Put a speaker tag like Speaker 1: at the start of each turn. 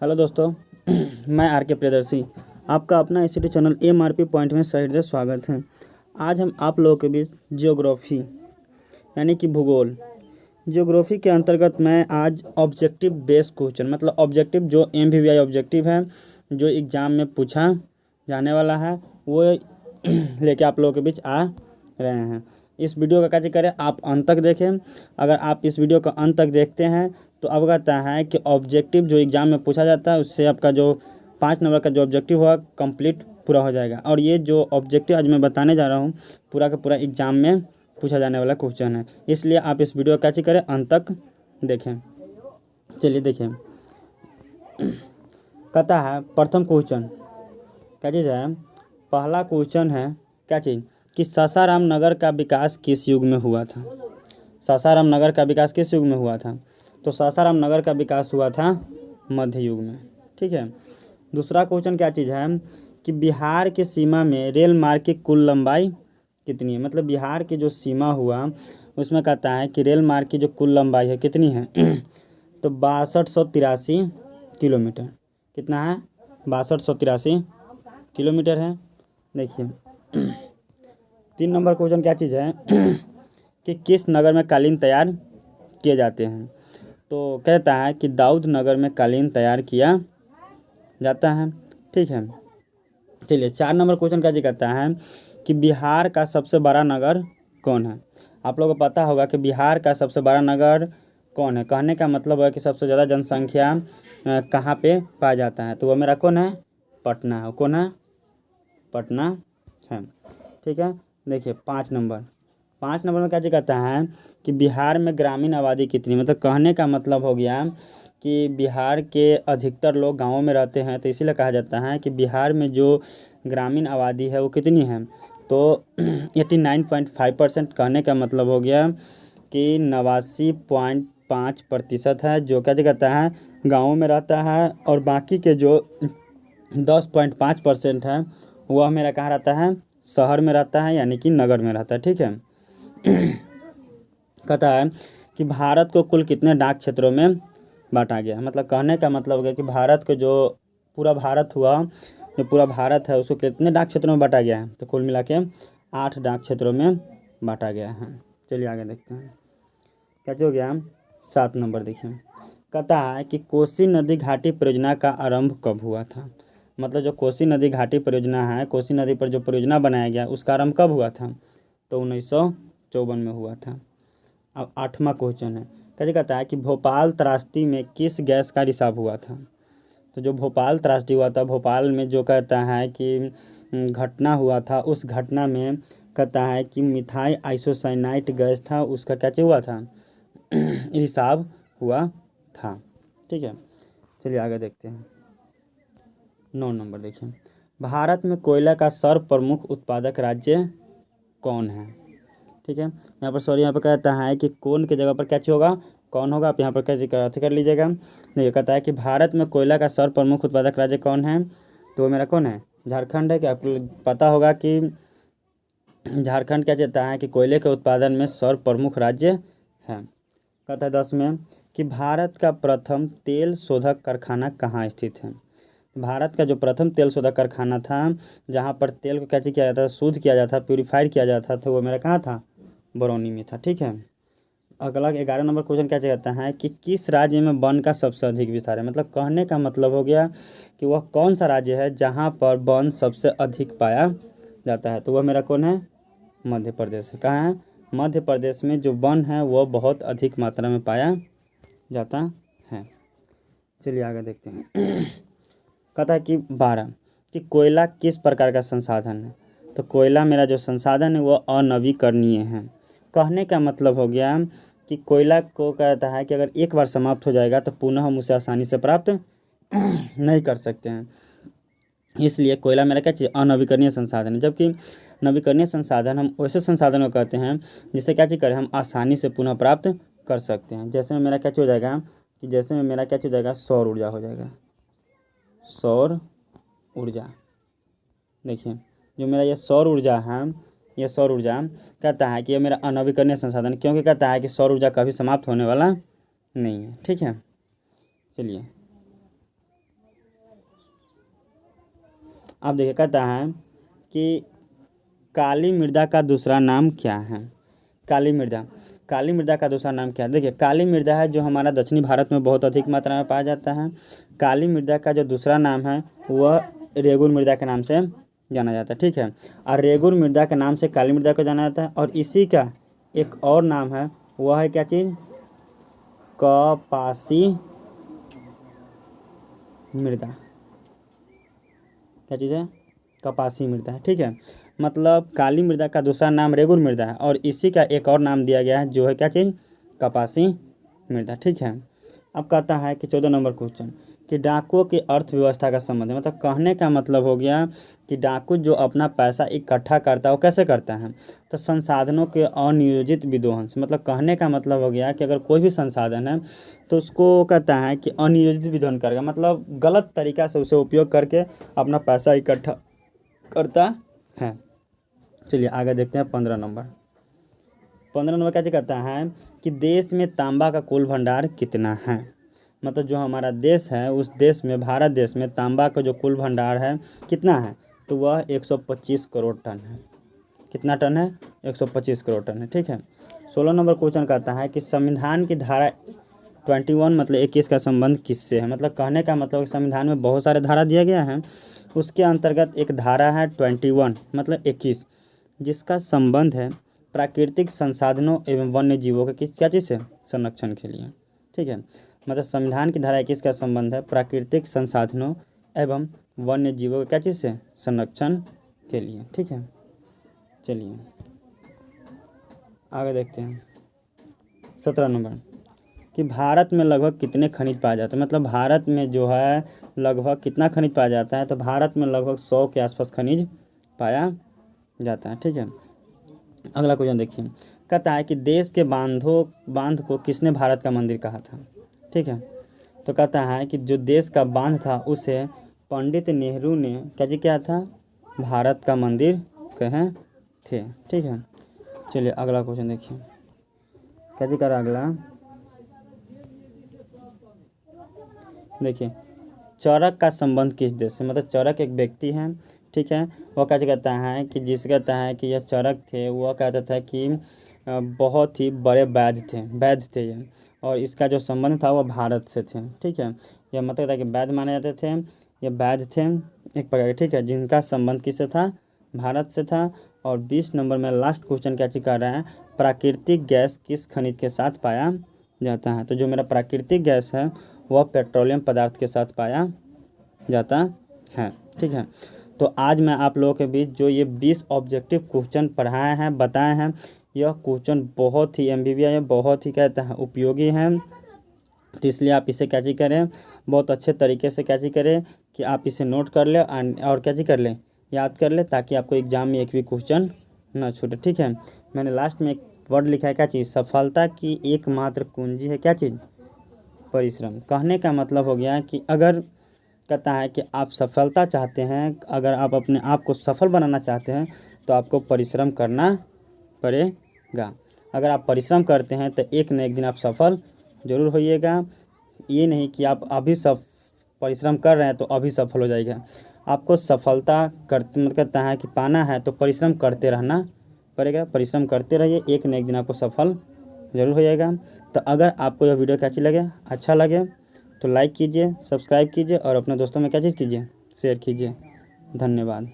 Speaker 1: Hello दोस्तों। मैं are के प्रियदर्शी, आपका अपना ICT चैनल MRP पॉइंट में सहृदय स्वागत है। आज हम आप लोगों के बीच ज्योग्राफी यानी कि भूगोल, ज्योग्राफी के अंतर्गत मैं आज ऑब्जेक्टिव बेस्ड क्वेश्चन मतलब ऑब्जेक्टिव जो MVVI ऑब्जेक्टिव है, जो एग्ज़ाम में पूछा जाने वाला है, वो लेके आप लोगों के बीच आ रहे हैं। इस वीडियो का क्या करें, आप अंत तक देखें। अगर आप इस वीडियो का अंत तक देखते हैं तो अवगत है कि ऑब्जेक्टिव जो एग्ज़ाम में पूछा जाता है उससे आपका जो 5 नंबर का जो ऑब्जेक्टिव हुआ कंप्लीट पूरा हो जाएगा। और ये जो ऑब्जेक्टिव आज मैं बताने जा रहा हूँ पूरा का पूरा एग्ज़ाम में पूछा जाने वाला क्वेश्चन है, इसलिए आप इस वीडियो का क्या करें, अंत तक देखें। चलिए देखें, कहता है प्रथम क्वेश्चन क्या चीज़ है। पहला क्वेश्चन है क्या चीज़ कि सासाराम नगर का विकास किस युग में हुआ था। सासाराम नगर का विकास किस युग में हुआ था? तो सासाराम नगर का विकास हुआ था मध्य युग में। ठीक है। दूसरा क्वेश्चन क्या चीज़ है कि बिहार की सीमा में रेल मार्ग की कुल लंबाई कितनी है। मतलब बिहार की जो सीमा हुआ उसमें कहता है कि रेल मार्ग की जो कुल लंबाई है कितनी है तो 6283 किलोमीटर। कितना है? 6283 किलोमीटर है। देखिए 3 नंबर क्वेश्चन क्या चीज़ है कि किस नगर में कालीन तैयार किए जाते हैं। तो कहता है कि दाऊद नगर में कालीन तैयार किया जाता है। ठीक है। चलिए 4 नंबर क्वेश्चन क्या जी कहता है कि बिहार का सबसे बड़ा नगर कौन है। आप लोगों को पता होगा कि बिहार का सबसे बड़ा नगर कौन है। कहने का मतलब है कि सबसे ज़्यादा जनसंख्या कहाँ पे पाया जाता है, तो वो मेरा कौन है? पटना है। कौन है? पटना है। ठीक है। देखिए 5 नंबर में क्या जी कहता है कि बिहार में ग्रामीण आबादी कितनी। मतलब कहने का मतलब हो गया कि बिहार के अधिकतर लोग गाँवों में रहते हैं, तो इसीलिए कहा जाता है कि बिहार में जो ग्रामीण आबादी है वो कितनी है। तो 89.5% कहने का मतलब हो गया कि 89.5% है जो क्या कहता है गाँवों में रहता है, और बाकी के जो 10.5% है वह मेरा कहाँ रहता है? शहर में रहता है, यानी कि नगर में रहता है। ठीक है। कहता है कि भारत को कुल कितने डाक क्षेत्रों में बांटा गया। मतलब कहने का मतलब हो गया कि भारत को जो पूरा भारत हुआ, जो पूरा भारत है उसको कितने डाक क्षेत्रों में बांटा गया है, तो कुल मिला के 8 डाक क्षेत्रों में बांटा गया है। चलिए आगे देखते हैं क्या हो गया। 7 नंबर देखिए, कहता है कि कोसी नदी घाटी परियोजना का आरंभ कब हुआ था। मतलब जो कोसी नदी घाटी परियोजना है, कोसी नदी पर जो परियोजना बनाया गया उसका आरंभ कब हुआ था, तो 1954 में हुआ था। अब 8वां क्वेश्चन है क्या कहता है कि भोपाल त्रासदी में किस गैस का रिसाव हुआ था। तो जो भोपाल त्रासदी हुआ था, भोपाल में जो कहता है कि घटना हुआ था, उस घटना में कहता है कि मिथाइल आइसोसाइनाइट गैस था, उसका क्या हुआ था? रिसाव हुआ था। ठीक है। चलिए आगे देखते हैं। 9 नंबर देखिए, भारत में कोयला का सर्वप्रमुख उत्पादक राज्य कौन है। ठीक है। यहाँ पर सॉरी, यहाँ पर कहता है कि कौन की जगह पर क्या होगा, कौन होगा। आप यहाँ पर कैसे कर लीजिएगा। नहीं, कहता है कि भारत में कोयला का सर्वप्रमुख उत्पादक राज्य कौन है, तो वो मेरा कौन है? झारखंड है। कि आपको पता होगा कि झारखंड क्या चाहता है कि कोयले के उत्पादन में सर्वप्रमुख राज्य है। कहता है 10 में कि भारत का प्रथम तेल शोधक कारखाना कहाँ स्थित है। भारत का जो प्रथम तेल शोधक कारखाना था, जहाँ पर तेल को क्या किया जाता था, शुद्ध किया जाता था, प्यूरीफाइड किया जाता था, वो मेरा कहाँ था? बरौनी में था। ठीक है। अगला 11 नंबर क्वेश्चन क्या कहता है कि किस राज्य में वन का सबसे अधिक विस्तार है। मतलब कहने का मतलब हो गया कि वह कौन सा राज्य है जहाँ पर वन सबसे अधिक पाया जाता है, तो वह मेरा कौन है? मध्य प्रदेश है। कहाँ है? मध्य प्रदेश में जो वन है वह बहुत अधिक मात्रा में पाया जाता है। चलिए आगे देखते हैं। कहता है कि 12 कि कोयला किस प्रकार का संसाधन है। तो कोयला मेरा जो संसाधन है वो अनवीकरणीय है। कहने का मतलब हो गया कि कोयला को कहता है कि अगर एक बार समाप्त हो जाएगा तो पुनः हम उसे आसानी से प्राप्त नहीं कर सकते हैं, इसलिए कोयला मेरा क्या चीज़? अनवीकरणीय संसाधन है। जबकि नवीकरणीय संसाधन हम वैसे संसाधन को कहते हैं जिससे क्या चीज़ करें, हम आसानी से पुनः प्राप्त कर सकते हैं। जैसे में मेरा क्या हो जाएगा कि जैसे में मेरा क्या हो जाएगा, सौर ऊर्जा हो जाएगा। सौर ऊर्जा देखिए, जो मेरा ये सौर ऊर्जा है, ये सौर ऊर्जा कहता है कि ये मेरा अनवीकरणीय संसाधन, क्योंकि कहता है कि सौर ऊर्जा कभी समाप्त होने वाला नहीं है। ठीक है। चलिए अब देखिए कहता है कि काली मृदा का दूसरा नाम क्या है। काली मृदा का दूसरा नाम क्या है। देखिए काली मृदा है जो हमारा दक्षिणी भारत में बहुत अधिक मात्रा में पाया जाता है। काली मृदा का जो दूसरा नाम है वह रेगुर मृदा के नाम से जाना जाता है, ठीक है। और रेगुर मृदा के नाम से काली मृदा को जाना जाता है। और इसी का एक और नाम है, वह है क्या चीज़, कपासी मृदा। क्या चीज़ है, कपासी मृदा है, ठीक है। मतलब काली मृदा का दूसरा नाम रेगुर मृदा है और इसी का एक और नाम दिया गया है जो है क्या चीज़, कपासी मृदा, ठीक है। अब कहता है कि 14 नंबर क्वेश्चन कि डाकुओं की अर्थव्यवस्था का संबंध है। मतलब कहने का मतलब हो गया कि डाकू जो अपना पैसा इकट्ठा करता है वो कैसे करता है, तो संसाधनों के अनियोजित विदोहन से। मतलब कहने का मतलब हो गया कि अगर कोई भी संसाधन है तो उसको कहता है कि अनियोजित विदोहन करेगा, मतलब गलत तरीका से उसे उपयोग करके अपना पैसा इकट्ठा करता है। चलिए आगे देखते हैं 15 नंबर क्या कहता है कि देश में तांबा का कुल भंडार कितना है। मतलब जो हमारा देश है उस देश में, भारत देश में तांबा का जो कुल भंडार है कितना है, तो वह 125 करोड़ टन है। कितना टन है, 125 करोड़ टन है, ठीक है। 16 नंबर क्वेश्चन कहता है कि संविधान की धारा 21 मतलब 21 का संबंध किससे है। मतलब कहने का मतलब संविधान में बहुत सारे धारा दिया गया है, उसके अंतर्गत एक धारा है 21 मतलब 21 जिसका संबंध है प्राकृतिक संसाधनों एवं वन्य जीवों के क्या चीज़ से, संरक्षण के लिए, ठीक है। मतलब संविधान की धारा 21 का संबंध है प्राकृतिक संसाधनों एवं वन्य जीवों के क्या चीज़ से, संरक्षण के लिए, ठीक है। चलिए आगे देखते हैं 17 नंबर कि भारत में लगभग कितने खनिज पाए जाते हैं। मतलब भारत में जो है लगभग कितना खनिज पाया जाता है, तो भारत में लगभग 100 के आसपास खनिज पाया जाता है, ठीक है। अगला क्वेश्चन देखिए, कहता है कि देश के बांध को किसने भारत का मंदिर कहा था, ठीक है। तो कहता है कि जो देश का बांध था उसे पंडित नेहरू ने क्या था, भारत का मंदिर कहे थे, ठीक है। चलिए अगला क्वेश्चन देखिए, क्या जी कर अगला देखिए, चरक का संबंध किस देश से। मतलब चरक एक व्यक्ति है, ठीक है। वह क्या कहता है कि जिस कहता है कि यह चरक थे, वह कहता था कि बहुत ही बड़े वैद्य थे ये, और इसका जो संबंध था वह भारत से थे, ठीक है। यह मतलब था कि वैद्य माने जाते थे, ये वैद्य थे एक प्रकार के, ठीक है, जिनका संबंध किससे था, भारत से था। और 20 नंबर में लास्ट क्वेश्चन क्या चीज कर रहा है, प्राकृतिक गैस किस खनिज के साथ पाया जाता है। तो जो मेरा प्राकृतिक गैस है वह पेट्रोलियम पदार्थ के साथ पाया जाता है, ठीक है। तो आज मैं आप लोगों के बीच जो ये 20 ऑब्जेक्टिव क्वेश्चन पढ़ाए हैं, बताए हैं, यह क्वेश्चन बहुत ही MBBS है, बहुत ही कहते हैं उपयोगी हैं। तो इसलिए आप इसे क्या चीज़ करें, बहुत अच्छे तरीके से क्या चीज़ करें कि आप इसे नोट कर लें और क्या चीज़ कर लें, याद कर लें, ताकि आपको एग्जाम में एक भी क्वेश्चन न छूटे, ठीक है। मैंने लास्ट में एक वर्ड लिखा है, क्या चीज़, सफलता की एकमात्र कुंजी है क्या चीज़, परिश्रम। कहने का मतलब हो गया कि अगर कहता है कि आप सफलता चाहते हैं, अगर आप अपने आप को सफल बनाना चाहते हैं तो आपको परिश्रम करना पड़ेगा। अगर आप परिश्रम करते हैं तो एक न एक दिन आप सफल जरूर होइएगा। ये नहीं कि आप अभी सब परिश्रम कर रहे हैं तो अभी सफल हो जाएगा। आपको सफलता करते मतलब कहता है कि पाना है तो परिश्रम करते रहना पड़ेगा। परिश्रम करते रहिए, एक न एक दिन आपको सफल जरूर हो जाएगा। तो अगर आपको यह वीडियो कैसी लगे, अच्छा लगे तो लाइक कीजिए, सब्सक्राइब कीजिए और अपने दोस्तों में क्या चीज़ कीजिए, शेयर कीजिए। धन्यवाद।